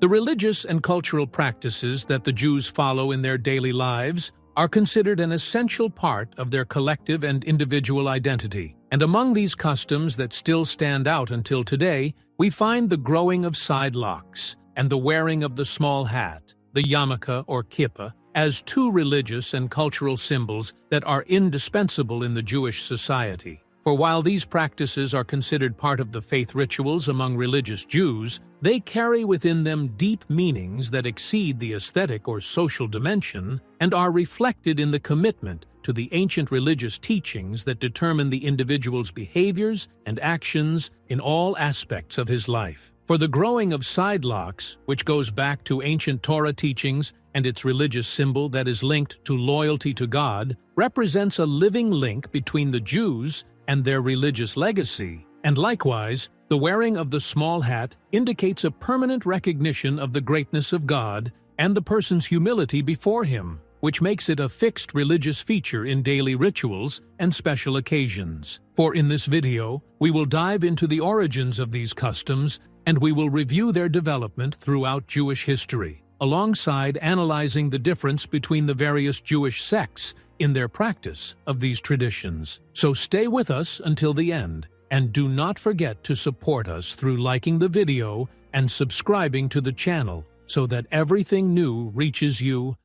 The religious and cultural practices that the Jews follow in their daily lives are considered an essential part of their collective and individual identity. And among these customs that still stand out until today, we find the growing of sidelocks and the wearing of the small hat, the yarmulke or kippah, as two religious and cultural symbols that are indispensable in the Jewish society. For while these practices are considered part of the faith rituals among religious Jews, they carry within them deep meanings that exceed the aesthetic or social dimension and are reflected in the commitment to the ancient religious teachings that determine the individual's behaviors and actions in all aspects of his life. For the growing of sidelocks, which goes back to ancient Torah teachings and its religious symbol that is linked to loyalty to God, represents a living link between the Jews and their religious legacy, and likewise, the wearing of the small hat indicates a permanent recognition of the greatness of God and the person's humility before Him, which makes it a fixed religious feature in daily rituals and special occasions. For in this video, we will dive into the origins of these customs and we will review their development throughout Jewish history, alongside analyzing the difference between the various Jewish sects in their practice of these traditions. So stay with us until the end, and do not forget to support us through liking the video and subscribing to the channel so that everything new reaches you.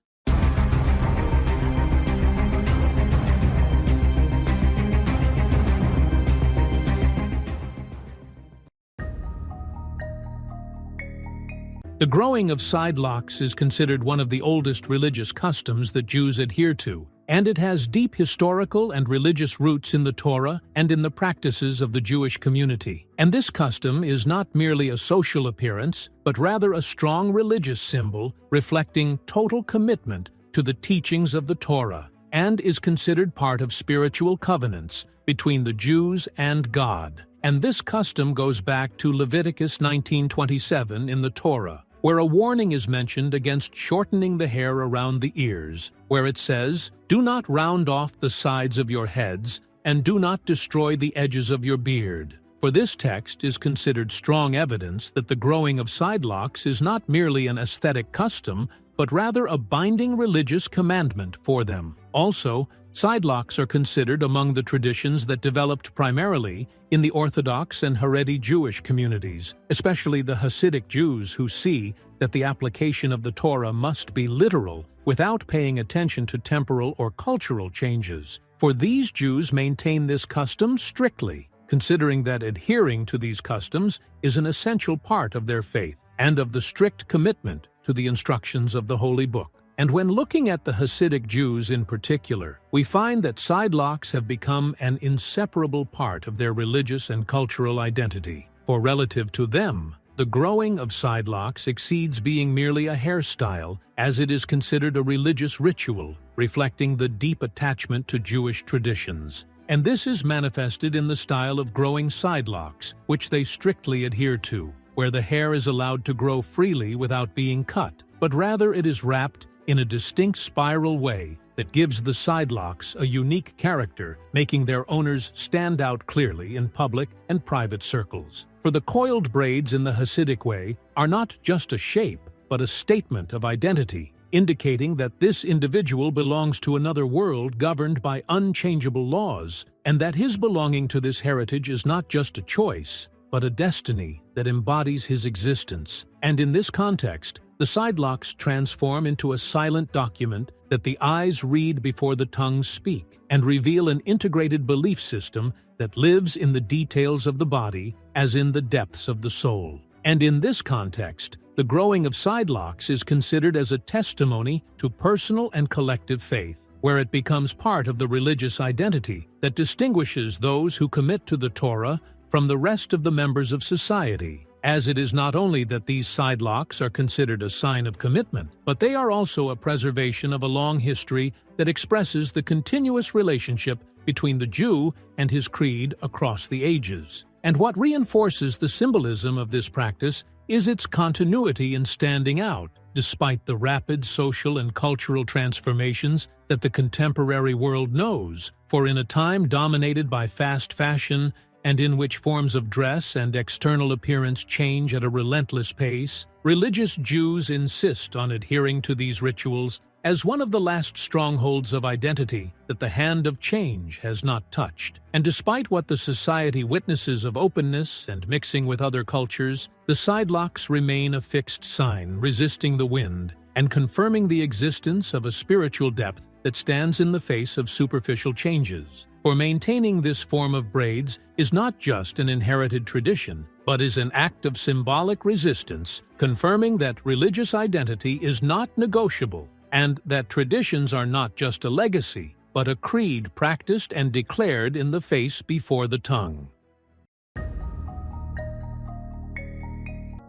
The growing of sidelocks is considered one of the oldest religious customs that Jews adhere to, and it has deep historical and religious roots in the Torah and in the practices of the Jewish community. And this custom is not merely a social appearance, but rather a strong religious symbol reflecting total commitment to the teachings of the Torah, and is considered part of spiritual covenants between the Jews and God. And this custom goes back to Leviticus 19:27 in the Torah, where a warning is mentioned against shortening the hair around the ears, where it says, "Do not round off the sides of your heads, and do not destroy the edges of your beard." For this text is considered strong evidence that the growing of sidelocks is not merely an aesthetic custom, but rather a binding religious commandment for them. Also, sidelocks are considered among the traditions that developed primarily in the Orthodox and Haredi Jewish communities, especially the Hasidic Jews who see that the application of the Torah must be literal without paying attention to temporal or cultural changes. For these Jews maintain this custom strictly, considering that adhering to these customs is an essential part of their faith and of the strict commitment to the instructions of the Holy Book. And when looking at the Hasidic Jews in particular, we find that sidelocks have become an inseparable part of their religious and cultural identity. For relative to them, the growing of sidelocks exceeds being merely a hairstyle, as it is considered a religious ritual, reflecting the deep attachment to Jewish traditions. And this is manifested in the style of growing sidelocks, which they strictly adhere to, where the hair is allowed to grow freely without being cut, but rather it is wrapped in a distinct spiral way that gives the sidelocks a unique character, making their owners stand out clearly in public and private circles. For the coiled braids in the Hasidic way are not just a shape, but a statement of identity, indicating that this individual belongs to another world governed by unchangeable laws, and that his belonging to this heritage is not just a choice, but a destiny that embodies his existence. And in this context, the sidelocks transform into a silent document that the eyes read before the tongues speak, and reveal an integrated belief system that lives in the details of the body as in the depths of the soul. And in this context, the growing of sidelocks is considered as a testimony to personal and collective faith, where it becomes part of the religious identity that distinguishes those who commit to the Torah from the rest of the members of society, as it is not only that these sidelocks are considered a sign of commitment, but they are also a preservation of a long history that expresses the continuous relationship between the Jew and his creed across the ages. And what reinforces the symbolism of this practice is its continuity in standing out, despite the rapid social and cultural transformations that the contemporary world knows. For in a time dominated by fast fashion, and in which forms of dress and external appearance change at a relentless pace, religious Jews insist on adhering to these rituals as one of the last strongholds of identity that the hand of change has not touched. And despite what the society witnesses of openness and mixing with other cultures, the Sidelocks remain a fixed sign, resisting the wind and confirming the existence of a spiritual depth that stands in the face of superficial changes. For maintaining this form of braids is not just an inherited tradition, but is an act of symbolic resistance, confirming that religious identity is not negotiable and that traditions are not just a legacy, but a creed practiced and declared in the face before the tongue.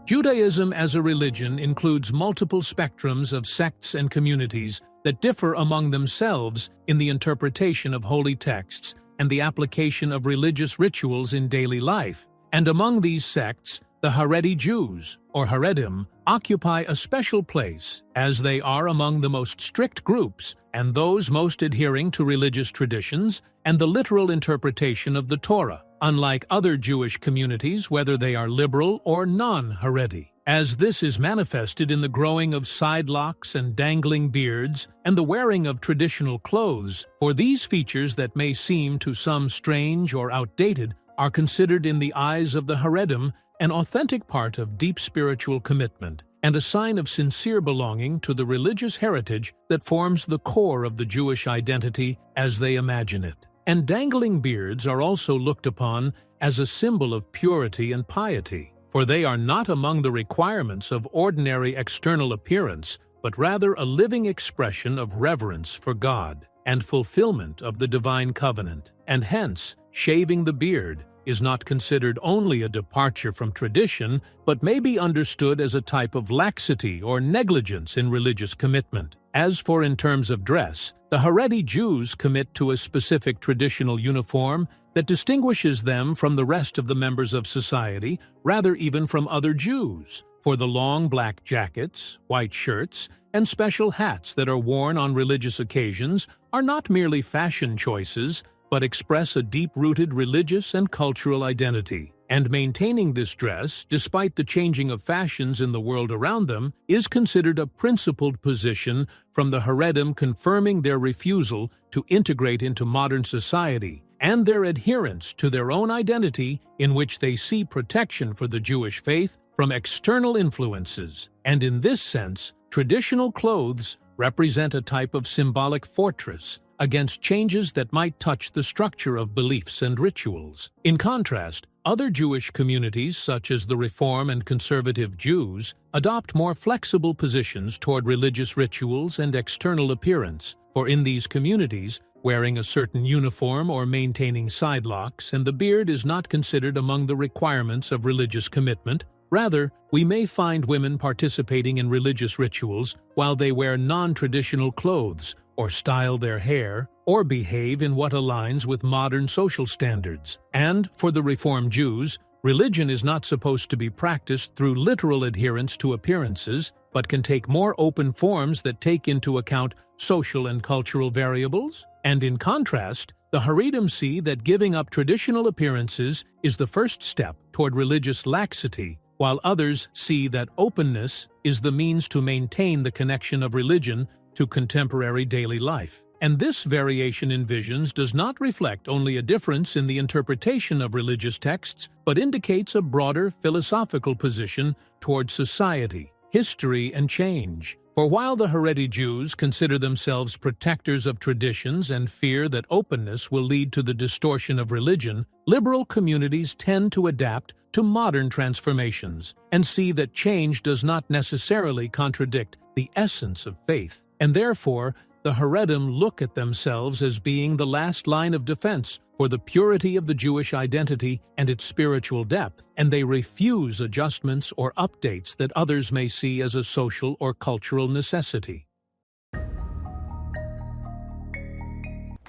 Judaism as a religion includes multiple spectrums of sects and communities that differ among themselves in the interpretation of holy texts and the application of religious rituals in daily life. And among these sects, the Haredi Jews, or Haredim, occupy a special place, as they are among the most strict groups and those most adhering to religious traditions and the literal interpretation of the Torah, unlike other Jewish communities, whether they are liberal or non-Haredi, as this is manifested in the growing of sidelocks and dangling beards and the wearing of traditional clothes. For these features that may seem to some strange or outdated are considered in the eyes of the Haredim an authentic part of deep spiritual commitment and a sign of sincere belonging to the religious heritage that forms the core of the Jewish identity as they imagine it. And dangling beards are also looked upon as a symbol of purity and piety, for they are not among the requirements of ordinary external appearance, but rather a living expression of reverence for God and fulfillment of the divine covenant. And hence, shaving the beard is not considered only a departure from tradition, but may be understood as a type of laxity or negligence in religious commitment. As for in terms of dress, the Haredi Jews commit to a specific traditional uniform that distinguishes them from the rest of the members of society, rather even from other Jews. For the long black jackets, white shirts, and special hats that are worn on religious occasions are not merely fashion choices, but express a deep-rooted religious and cultural identity. And maintaining this dress, despite the changing of fashions in the world around them, is considered a principled position from the Haredim, confirming their refusal to integrate into modern society and their adherence to their own identity, in which they see protection for the Jewish faith from external influences. And in this sense, traditional clothes represent a type of symbolic fortress against changes that might touch the structure of beliefs and rituals. In contrast, other Jewish communities, such as the Reform and Conservative Jews, adopt more flexible positions toward religious rituals and external appearance, for in these communities, wearing a certain uniform or maintaining sidelocks and the beard is not considered among the requirements of religious commitment. Rather, we may find women participating in religious rituals while they wear non-traditional clothes, or style their hair, or behave in what aligns with modern social standards. And, for the Reform Jews, religion is not supposed to be practiced through literal adherence to appearances, but can take more open forms that take into account social and cultural variables. And in contrast, the Haredim see that giving up traditional appearances is the first step toward religious laxity, while others see that openness is the means to maintain the connection of religion to contemporary daily life. And this variation in visions does not reflect only a difference in the interpretation of religious texts, but indicates a broader philosophical position toward society, history, and change. For while the Haredi Jews consider themselves protectors of traditions and fear that openness will lead to the distortion of religion, liberal communities tend to adapt to modern transformations and see that change does not necessarily contradict the essence of faith. And therefore, the Haredim look at themselves as being the last line of defense for the purity of the Jewish identity and its spiritual depth, and they refuse adjustments or updates that others may see as a social or cultural necessity.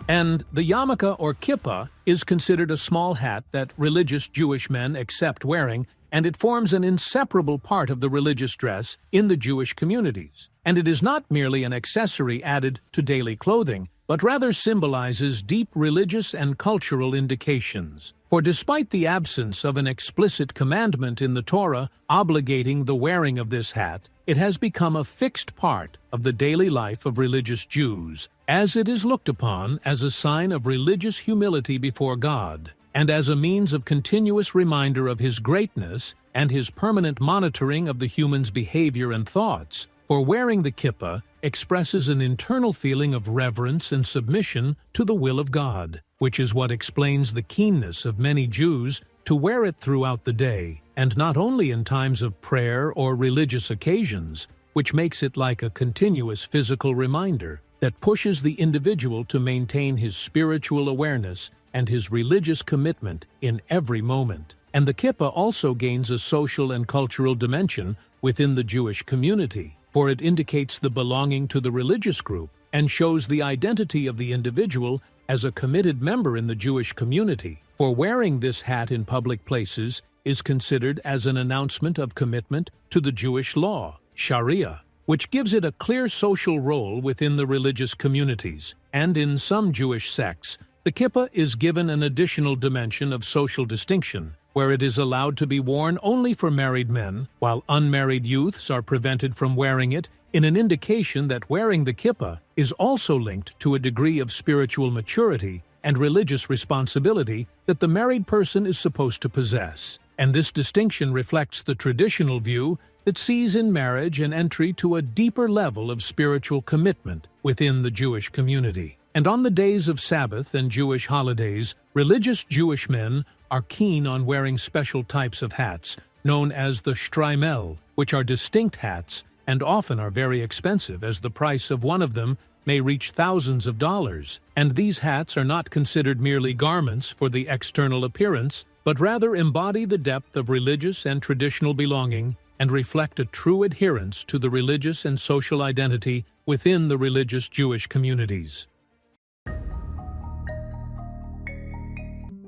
And the yarmulke or kippah is considered a small hat that religious Jewish men accept wearing, and it forms an inseparable part of the religious dress in the Jewish communities. And it is not merely an accessory added to daily clothing, but rather symbolizes deep religious and cultural indications. For despite the absence of an explicit commandment in the Torah obligating the wearing of this hat, it has become a fixed part of the daily life of religious Jews, as it is looked upon as a sign of religious humility before God, and as a means of continuous reminder of His greatness and His permanent monitoring of the human's behavior and thoughts. For wearing the kippah expresses an internal feeling of reverence and submission to the will of God, which is what explains the keenness of many Jews to wear it throughout the day, and not only in times of prayer or religious occasions, which makes it like a continuous physical reminder that pushes the individual to maintain his spiritual awareness and his religious commitment in every moment. And the kippah also gains a social and cultural dimension within the Jewish community, for it indicates the belonging to the religious group and shows the identity of the individual as a committed member in the Jewish community. For wearing this hat in public places is considered as an announcement of commitment to the Jewish law, Sharia, which gives it a clear social role within the religious communities. And in some Jewish sects, the kippah is given an additional dimension of social distinction, where it is allowed to be worn only for married men, while unmarried youths are prevented from wearing it, in an indication that wearing the kippah is also linked to a degree of spiritual maturity and religious responsibility that the married person is supposed to possess. And this distinction reflects the traditional view that sees in marriage an entry to a deeper level of spiritual commitment within the Jewish community. And on the days of Sabbath and Jewish holidays, religious Jewish men are keen on wearing special types of hats, known as the shtreimel, which are distinct hats and often are very expensive, as the price of one of them may reach thousands of dollars. And these hats are not considered merely garments for the external appearance, but rather embody the depth of religious and traditional belonging and reflect a true adherence to the religious and social identity within the religious Jewish communities.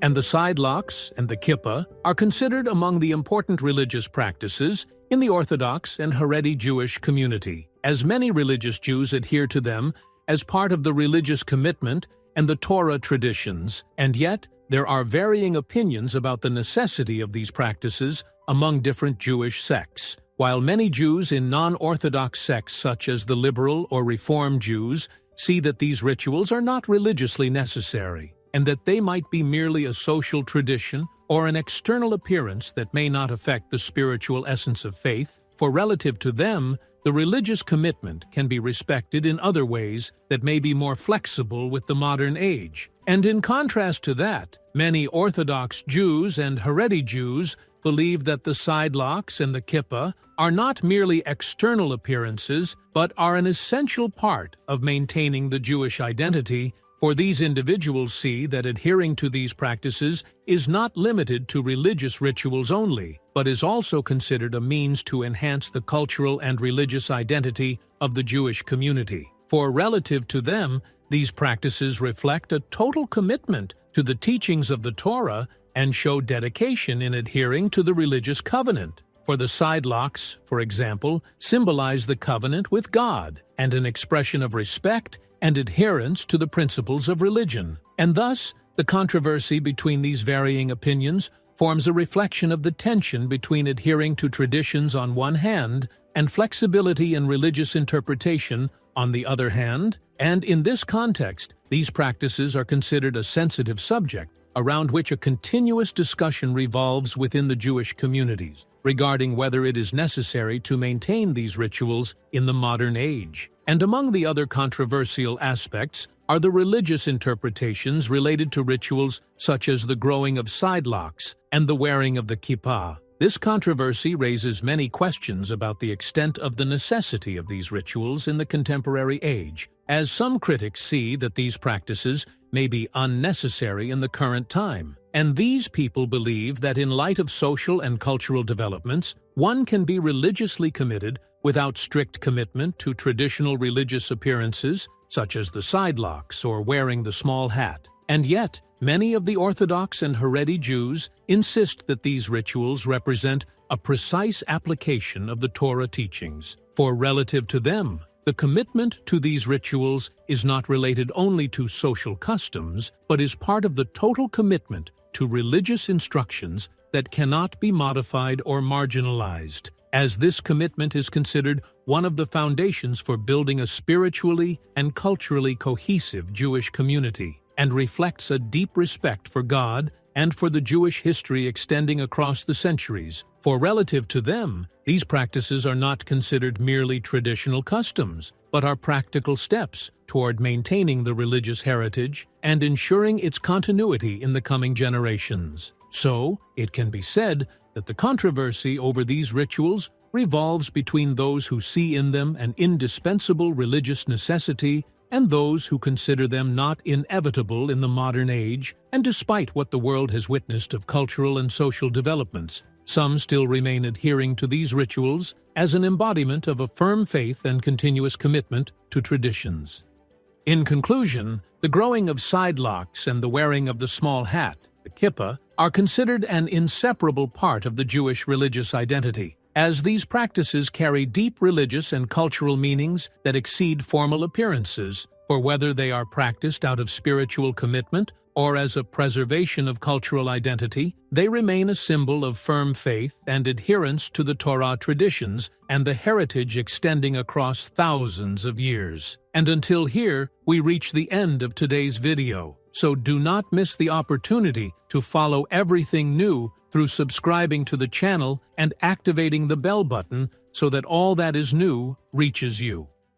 And the sidelocks and the kippah are considered among the important religious practices in the Orthodox and Haredi Jewish community, as many religious Jews adhere to them as part of the religious commitment and the Torah traditions, and yet there are varying opinions about the necessity of these practices among different Jewish sects. While many Jews in non-Orthodox sects such as the liberal or Reform Jews see that these rituals are not religiously necessary, and that they might be merely a social tradition or an external appearance that may not affect the spiritual essence of faith, for relative to them, the religious commitment can be respected in other ways that may be more flexible with the modern age. And in contrast to that, many Orthodox Jews and Haredi Jews believe that the sidelocks and the kippah are not merely external appearances, but are an essential part of maintaining the Jewish identity. For these individuals see that adhering to these practices is not limited to religious rituals only, but is also considered a means to enhance the cultural and religious identity of the Jewish community. For relative to them, these practices reflect a total commitment to the teachings of the Torah and show dedication in adhering to the religious covenant. For the sidelocks, for example, symbolize the covenant with God and an expression of respect and adherence to the principles of religion. And thus, the controversy between these varying opinions forms a reflection of the tension between adhering to traditions on one hand and flexibility in religious interpretation on the other hand. And in this context, these practices are considered a sensitive subject around which a continuous discussion revolves within the Jewish communities regarding whether it is necessary to maintain these rituals in the modern age. And among the other controversial aspects are the religious interpretations related to rituals such as the growing of sidelocks and the wearing of the kippah. This controversy raises many questions about the extent of the necessity of these rituals in the contemporary age, as some critics see that these practices may be unnecessary in the current time. And these people believe that in light of social and cultural developments, one can be religiously committed without strict commitment to traditional religious appearances, such as the sidelocks or wearing the small hat. And yet, many of the Orthodox and Haredi Jews insist that these rituals represent a precise application of the Torah teachings. For relative to them, The commitment to these rituals is not related only to social customs, but is part of the total commitment to religious instructions that cannot be modified or marginalized, as this commitment is considered one of the foundations for building a spiritually and culturally cohesive Jewish community, and reflects a deep respect for God and for the Jewish history extending across the centuries. For relative to them, these practices are not considered merely traditional customs, but are practical steps toward maintaining the religious heritage and ensuring its continuity in the coming generations. So, it can be said that the controversy over these rituals revolves between those who see in them an indispensable religious necessity and those who consider them not inevitable in the modern age. And despite what the world has witnessed of cultural and social developments, some still remain adhering to these rituals as an embodiment of a firm faith and continuous commitment to traditions. In conclusion, the growing of sidelocks and the wearing of the small hat, the kippah, are considered an inseparable part of the Jewish religious identity, as these practices carry deep religious and cultural meanings that exceed formal appearances, for whether they are practiced out of spiritual commitment or as a preservation of cultural identity, they remain a symbol of firm faith and adherence to the Torah traditions and the heritage extending across thousands of years. And until here, we reach the end of today's video. So do not miss the opportunity to follow everything new through subscribing to the channel and activating the bell button so that all that is new reaches you.